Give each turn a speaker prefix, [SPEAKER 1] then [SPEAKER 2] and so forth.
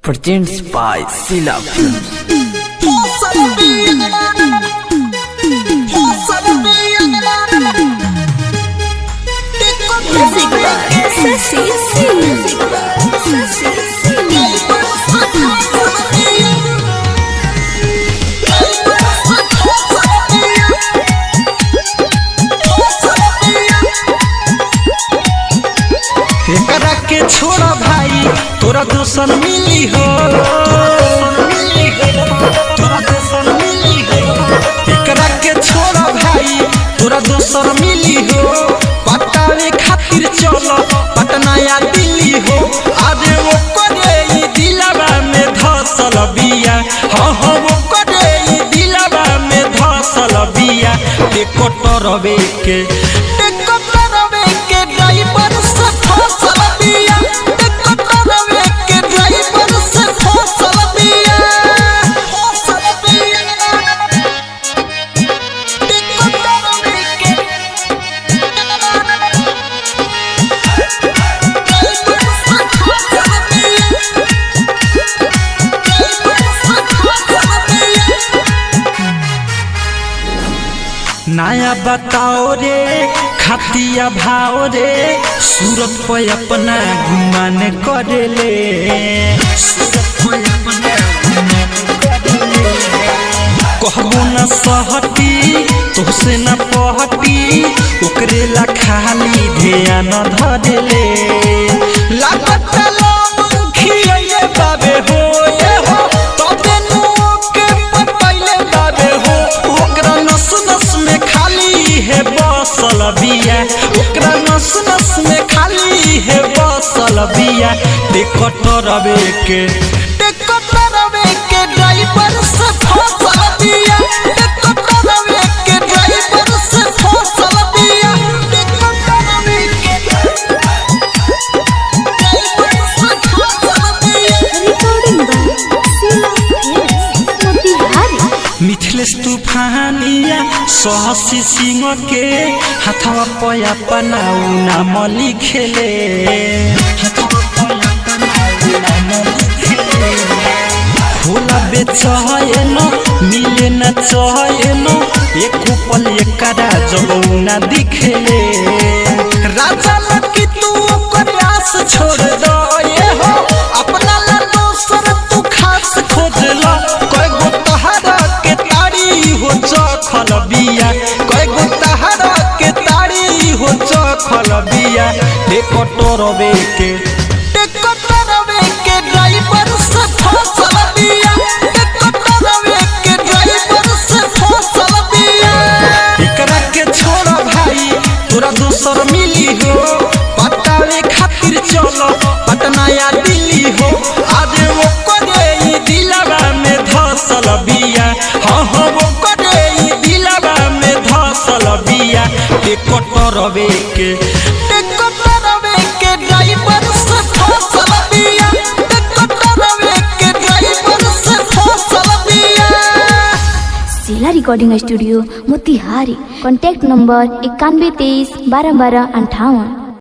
[SPEAKER 1] Presents by Sila Films.
[SPEAKER 2] एकरा के छोड़ा भाई तोरा दोसन मिली हो, एकरा के छोड़ा भाई तोरा दोसन मिली हो। पटावे खातिर चलो पटना या दिल्ली हो, अरे वो करे ई दिलवा में धसल बिया। हाँ हाँ वो करे ई दिलवा में धसल बिया। टेकोटरवे के ड्राइवर से फसल बिया, टेकोटरवे के ड्राइवर से फसल बिया, फसल बिया, टेकोटरवे के नया बताओ रे खतिया भाव रे, सूरत पे अपना गुमान करेले, सूरत पे अपना गुमान करेले। कहबो न सहती तोहसे न पहती, ओकरे ला खाली ध्यान धरेले। लागत खिये बाबे हो ये हो, तबे नु के पटैले बाबे हो। ओकरा नस नस में खाली है बसल बिया, ओकरा नस नस में खाली है बसल बिया। टेकोटरवे के ड्राइवर से फसल बिया, टेकोटरवे के ड्राइवर से फसल बिया, टेकोटरवे के ड्राइवर से फसल बिया।
[SPEAKER 3] Recording by Sila Films, Motihari.
[SPEAKER 2] Mithilesh तूफानिया सहसी Singh के हाथवा पे अपना नाम लिखेले, होला बेचैन मिले न चैन, एक पल एकरा जगौना दिखेले। राजा लकी तू ओकर आस छोड़ दो ये हो, अपना ला दोसर तू खास खोज ला। कय गो तहरा के ताड़ी हो चखल बिया, कय गो तहरा के ताड़ी हो चखल बिया। टेकोटरवे के ड्राइवर से फसल बिया, टेकोटरवे के ड्राइवर से फसल बिया। एकरा के छोड़ा भाई तोरा दोसर मिली हो, पटावे खातिर चलो पटना या दिल्ली हो, अरे वो करे ई दिलवा में धसल बिया। हाँ हाँ वो करे ई दिलवा में धसल बिया। टेकोटरवे के ड्राइवर से फसल बिया, टेकोटरवे के ड्राइवर से फसल बिया।
[SPEAKER 3] Sila Recording Studio, Motihari. Contact number 9123 12 12 58.